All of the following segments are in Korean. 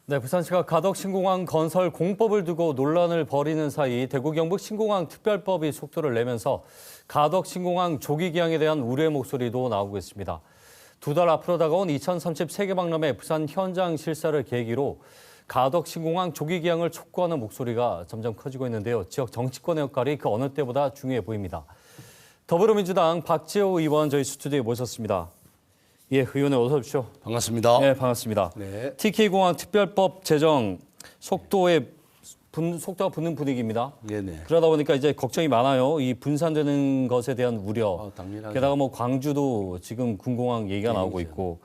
네, 부산시가 가덕 신공항 건설 공법을 두고 논란을 벌이는 사이 대구 경북 신공항 특별법이 속도를 내면서 가덕 신공항 조기 개항에 대한 우려의 목소리도 나오고 있습니다. 2달 앞으로 다가온 2030 세계박람회 부산 현장 실사를 계기로 가덕 신공항 조기 개항을 촉구하는 목소리가 점점 커지고 있는데요. 지역 정치권의 역할이 그 어느 때보다 중요해 보입니다. 더불어민주당 박지호 의원 저희 스튜디오에 모셨습니다. 예, 의원님 어서 오십시오. 반갑습니다. 네, 반갑습니다. 네. TK공항 특별법 제정 속도가 붙는 분위기입니다. 네네. 그러다 보니까 이제 걱정이 많아요. 이 분산되는 것에 대한 우려. 당연하죠. 게다가 뭐 광주도 지금 군공항 얘기가 나오고 있고.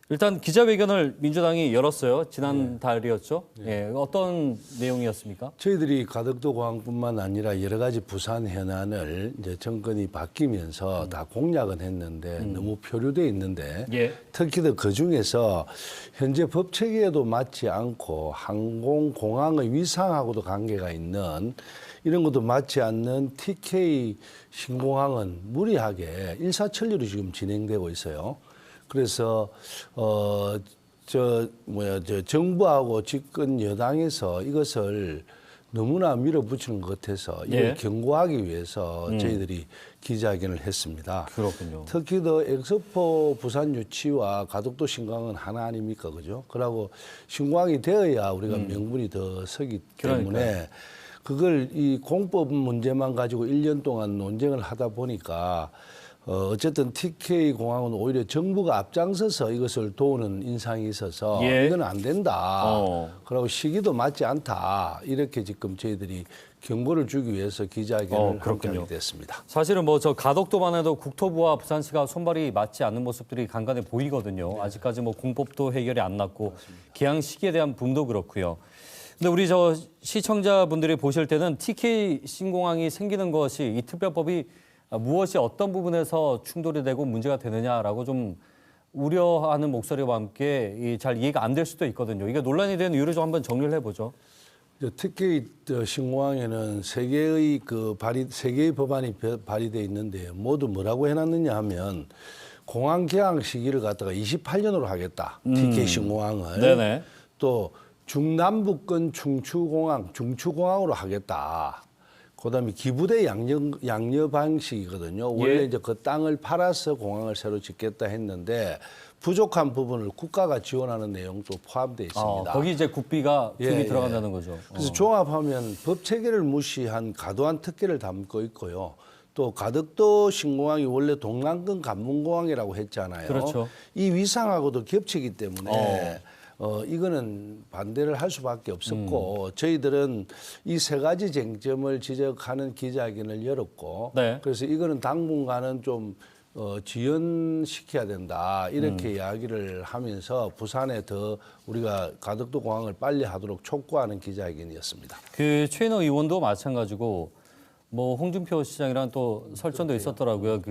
일단 기자회견을 민주당이 열었어요. 지난 달이었죠. 예, 어떤 내용이었습니까? 저희들이 가덕도 공항뿐만 아니라 여러 가지 부산 현안을 이제 정권이 바뀌면서 다 공약은 했는데 너무 표류돼 있는데 예. 특히 그 중에서 현재 법 체계에도 맞지 않고 항공공항의 위상하고도 관계가 있는 이런 것도 맞지 않는 TK 신공항은 무리하게 일사천리로 지금 진행되고 있어요. 그래서 정부하고 집권 여당에서 이것을 너무나 밀어붙이는 것 같아서 이걸 예. 경고하기 위해서 저희들이 기자회견을 했습니다. 그렇군요. 특히 더 엑스포 부산 유치와 가덕도 신공항은 하나 아닙니까, 그죠? 그러고 신공항이 되어야 우리가 명분이 더 서기 때문에 그러니까요. 그걸 이 공법 문제만 가지고 1년 동안 논쟁을 하다 보니까 어쨌든 TK 공항은 오히려 정부가 앞장서서 이것을 도우는 인상이 있어서 예. 이건 안 된다. 그리고 시기도 맞지 않다. 이렇게 지금 저희들이 경고를 주기 위해서 기자회견을 함께하게 됐습니다. 사실은 뭐 저 가덕도만 해도 국토부와 부산시가 손발이 맞지 않는 모습들이 간간히 보이거든요. 아직까지 뭐 공법도 해결이 안 났고 개항 시기에 대한 붐도 그렇고요. 근데 우리 저 시청자분들이 보실 때는 TK 신공항이 생기는 것이 이 특별법이 무엇이 어떤 부분에서 충돌이 되고 문제가 되느냐라고 좀 우려하는 목소리와 함께 잘 이해가 안 될 수도 있거든요. 이게 논란이 되는 이유를 좀 한번 정리를 해보죠. 특히 신공항에는 세 개의 법안이 발의돼 있는데 모두 뭐라고 해놨느냐 하면 공항 개항 시기를 갖다가 28년으로 하겠다. TK 신공항을. 네네. 또 중남부권 중추공항으로 하겠다. 그다음에 기부대 양려 방식이거든요. 원래 이제 그 땅을 팔아서 공항을 새로 짓겠다 했는데 부족한 부분을 국가가 지원하는 내용도 포함되어 있습니다. 거기 이제 국비가 투입이 들어간다는 거죠. 그래서 종합하면 법 체계를 무시한 과도한 특혜를 담고 있고요. 또 가덕도 신공항이 원래 동남권 관문공항이라고 했잖아요. 그렇죠. 이 위상하고도 겹치기 때문에 이거는 반대를 할 수밖에 없었고 저희들은 이 세 가지 쟁점을 지적하는 기자회견을 열었고 네. 그래서 이거는 당분간은 좀 지연시켜야 된다 이렇게 이야기를 하면서 부산에 더 우리가 가덕도 공항을 빨리 하도록 촉구하는 기자회견이었습니다. 그 최인호 의원도 마찬가지고 뭐 홍준표 시장이랑 또 설전도 있었더라고요.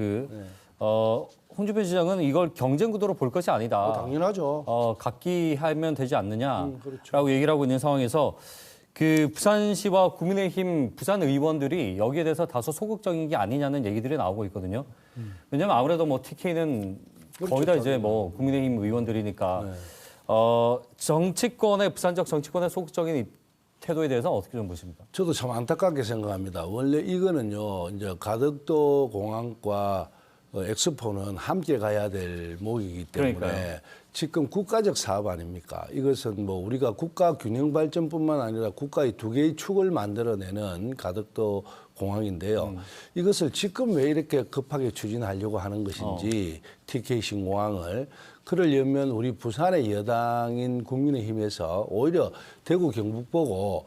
홍준표 시장은 이걸 경쟁 구도로 볼 것이 아니다. 당연하죠. 각기 하면 되지 않느냐라고 그렇죠. 얘기를 하고 있는 상황에서 그 부산시와 국민의힘 부산 의원들이 여기에 대해서 다소 소극적인 게 아니냐는 얘기들이 나오고 있거든요. 왜냐하면 아무래도 뭐 TK는 거의 다 이제 뭐 국민의힘 의원들이니까 부산적 정치권의 소극적인 태도에 대해서 어떻게 좀 보십니까? 저도 참 안타깝게 생각합니다. 원래 이거는요, 이제 가덕도 공항과 엑스포는 함께 가야 될 목이기 때문에 그러니까요. 지금 국가적 사업 아닙니까? 이것은 뭐 우리가 국가 균형 발전뿐만 아니라 국가의 두 개의 축을 만들어내는 가덕도 공항인데요. 이것을 지금 왜 이렇게 급하게 추진하려고 하는 것인지 TK 신공항을 그러려면 우리 부산의 여당인 국민의힘에서 오히려 대구 경북 보고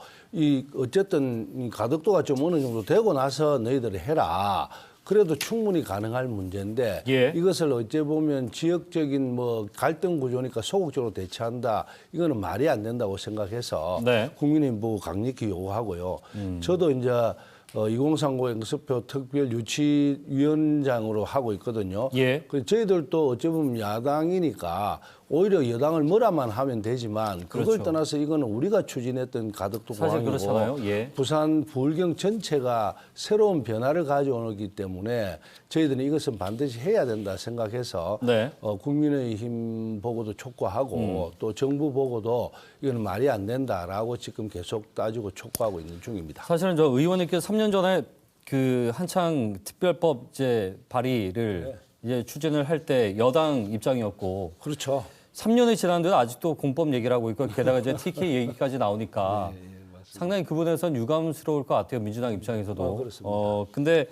어쨌든 가덕도가 좀 어느 정도 되고 나서 너희들이 해라. 그래도 충분히 가능할 문제인데 이것을 어찌 보면 지역적인 뭐 갈등 구조니까 소극적으로 대처한다. 이거는 말이 안 된다고 생각해서 국민의힘 보고 강력히 요구하고요. 저도 이제 2030 엑스포 특별 유치위원장으로 하고 있거든요. 그래서 저희들도 어찌 보면 야당이니까 오히려 여당을 뭐라만 하면 되지만 그걸 그렇죠. 떠나서 이거는 우리가 추진했던 가덕도 사실 공항이고 그렇잖아요. 예. 부산 부울경 전체가 새로운 변화를 가져오기 때문에 저희들은 이것은 반드시 해야 된다 생각해서 네. 국민의힘 보고도 촉구하고 또 정부 보고도 이건 말이 안 된다라고 지금 계속 따지고 촉구하고 있는 중입니다. 사실은 저 의원님께서 3년 전에 그 한창 특별법 이제 발의를 이제 추진을 할 때 여당 입장이었고 그렇죠. 3년이 지났는데도 아직도 공법 얘기를 하고 있고 게다가 이제 TK 얘기까지 나오니까 상당히 그 부분에서는 유감스러울 것 같아요. 민주당 입장에서도. 그렇습니다. 근데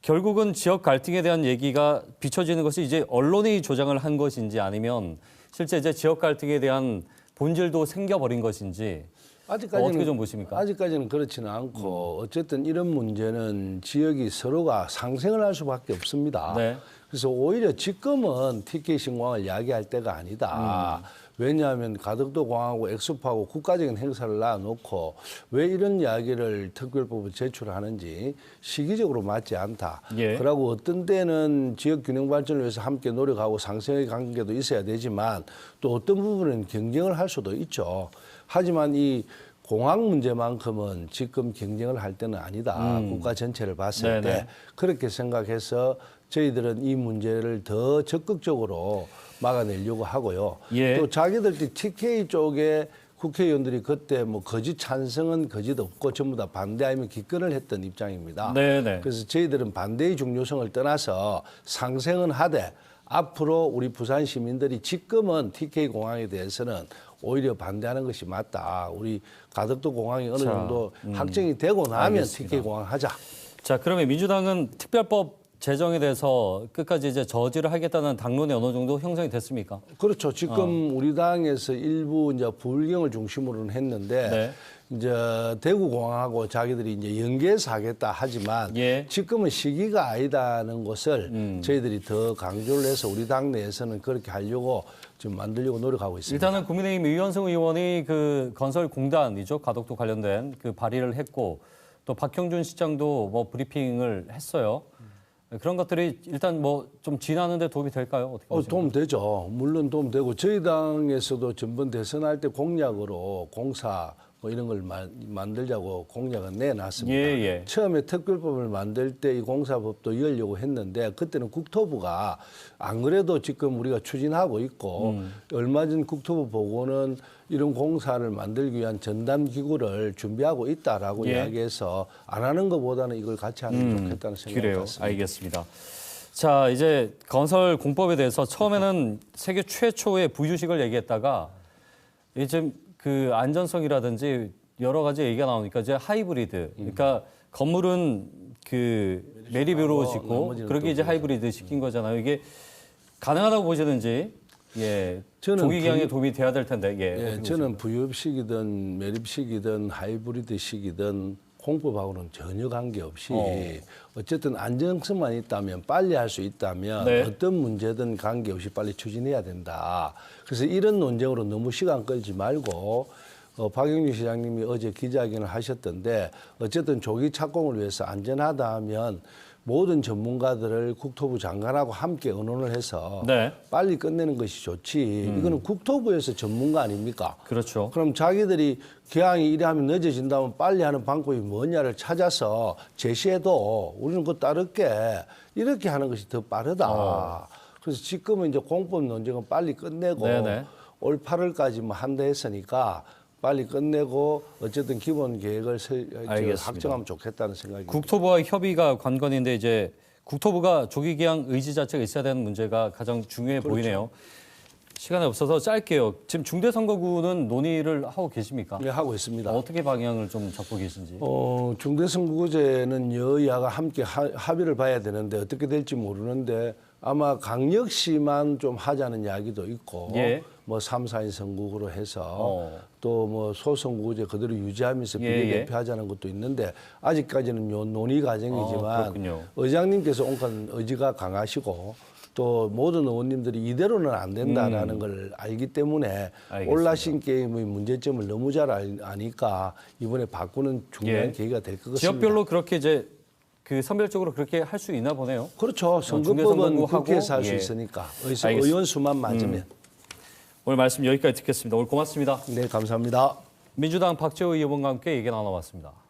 결국은 지역 갈등에 대한 얘기가 비춰지는 것이 이제 언론이 조장을 한 것인지 아니면 실제 이제 지역 갈등에 대한 본질도 생겨버린 것인지 어떻게 좀 보십니까? 아직까지는 그렇지는 않고 어쨌든 이런 문제는 지역이 서로가 상생을 할 수밖에 없습니다. 네. 그래서 오히려 지금은 TK 신공항을 이야기할 때가 아니다. 왜냐하면 가덕도 공항하고 엑스포하고 국가적인 행사를 놔놓고 왜 이런 이야기를 특별법을 제출하는지 시기적으로 맞지 않다. 예. 그러고 어떤 때는 지역 균형 발전을 위해서 함께 노력하고 상생의 관계도 있어야 되지만 또 어떤 부분은 경쟁을 할 수도 있죠. 하지만 이 공항 문제만큼은 지금 경쟁을 할 때는 아니다. 국가 전체를 봤을 네네. 때 그렇게 생각해서 저희들은 이 문제를 더 적극적으로 막아내려고 하고요. 예. 또 자기들끼리 TK 쪽에 국회의원들이 그때 뭐 거짓 찬성은 거짓 없고 전부 다 반대 아니면 기권을 했던 입장입니다. 네네. 그래서 저희들은 반대의 중요성을 떠나서 상생은 하되 앞으로 우리 부산 시민들이 지금은 TK 공항에 대해서는 오히려 반대하는 것이 맞다. 우리 가덕도 공항이 어느 정도 확정이 되고 나면 알겠습니다. TK 공항 하자. 자, 그러면 민주당은 특별법 제정에 대해서 끝까지 이제 저지를 하겠다는 당론이 어느 정도 형성이 됐습니까? 그렇죠. 지금 우리 당에서 일부 이제 부울경을 중심으로는 했는데 네. 이제 대구 공항하고 자기들이 이제 연계해서 하겠다 하지만 예. 지금은 시기가 아니다는 것을 저희들이 더 강조를 해서 우리 당 내에서는 그렇게 하려고 지금 만들려고 노력하고 있습니다. 일단은 국민의힘 유현승 의원이 그 건설공단이죠. 가덕도 관련된 그 발의를 했고 또 박형준 시장도 뭐 브리핑을 했어요. 그런 것들이 일단 뭐 좀 지나는데 도움이 될까요? 어떻게 보십니까? 도움 되죠. 물론 도움 되고 저희 당에서도 전번 대선할 때 공약으로 공사 뭐 이런 걸 만들자고 공약은 내놨습니다. 예. 처음에 특별법을 만들 때 이 공사법도 열려고 했는데 그때는 국토부가 안 그래도 지금 우리가 추진하고 있고 얼마 전 국토부 보고는 이런 공사를 만들기 위한 전담 기구를 준비하고 있다라고 예. 이야기해서 안 하는 것보다는 이걸 같이 하는 게 좋겠다는 생각이 그래요. 들었습니다. 알겠습니다. 자, 이제 건설 공법에 대해서 처음에는 세계 최초의 부유식을 얘기했다가 이제 지금 그 안전성이라든지 여러 가지 얘기가 나오니까 이제 하이브리드. 그러니까 건물은 그 메리뷰로 짓고 나머지는 그렇게 또 이제 하이브리드 시킨 거잖아요. 이게 가능하다고 보시는지 예. 저는 조기 기항에 도움이 돼야 될 텐데. 예. 저는 부유식이든 매립식이든 하이브리드식이든 공법하고는 전혀 관계없이 어쨌든 안정성만 있다면 빨리 할 수 있다면 네. 어떤 문제든 관계없이 빨리 추진해야 된다. 그래서 이런 논쟁으로 너무 시간 끌지 말고 박영준 시장님이 어제 기자회견을 하셨던데 어쨌든 조기 착공을 위해서 안전하다 하면 모든 전문가들을 국토부 장관하고 함께 의논을 해서 네. 빨리 끝내는 것이 좋지. 이거는 국토부에서 전문가 아닙니까? 그렇죠. 그럼 자기들이 기왕이 이래 하면 늦어진다면 빨리 하는 방법이 뭐냐를 찾아서 제시해도 우리는 그거 따를게 이렇게 하는 것이 더 빠르다. 그래서 지금은 이제 공법 논쟁은 빨리 끝내고 네네. 올 8월까지 뭐 한다 했으니까 빨리 끝내고 어쨌든 기본 계획을 알겠습니다. 확정하면 좋겠다는 생각입니다. 국토부와 협의가 관건인데 이제 국토부가 조기 기항 의지 자체가 있어야 되는 문제가 가장 중요해 보이네요. 시간이 없어서 짧게요. 지금 중대선거구는 논의를 하고 계십니까? 네, 하고 있습니다. 어떻게 방향을 좀 잡고 계신지. 중대선거구제는 여야가 함께 합의를 봐야 되는데 어떻게 될지 모르는데 아마 강력시만 좀 하자는 이야기도 있고 예. 뭐 3, 4인 선거구로 해서 또 뭐 소선거구제 그대로 유지하면서 비례대표하자는 것도 있는데 아직까지는 요 논의 과정이지만 그렇군요. 의장님께서 온건 의지가 강하시고 또 모든 의원님들이 이대로는 안 된다라는 걸 알기 때문에 알겠습니다. 올라신 게임의 문제점을 너무 잘 아니까 이번에 바꾸는 중요한 예. 계기가 될 것 같습니다. 지역별로 그렇게 이제 그 선별적으로 그렇게 할 수 있나 보네요. 그렇죠. 선거법은 중대선거구하고, 국회에서 할 수 예. 있으니까 알겠습니다. 의원 수만 맞으면. 오늘 말씀 여기까지 듣겠습니다. 오늘 고맙습니다. 네, 감사합니다. 민주당 박재호 의원과 함께 얘기 나눠봤습니다.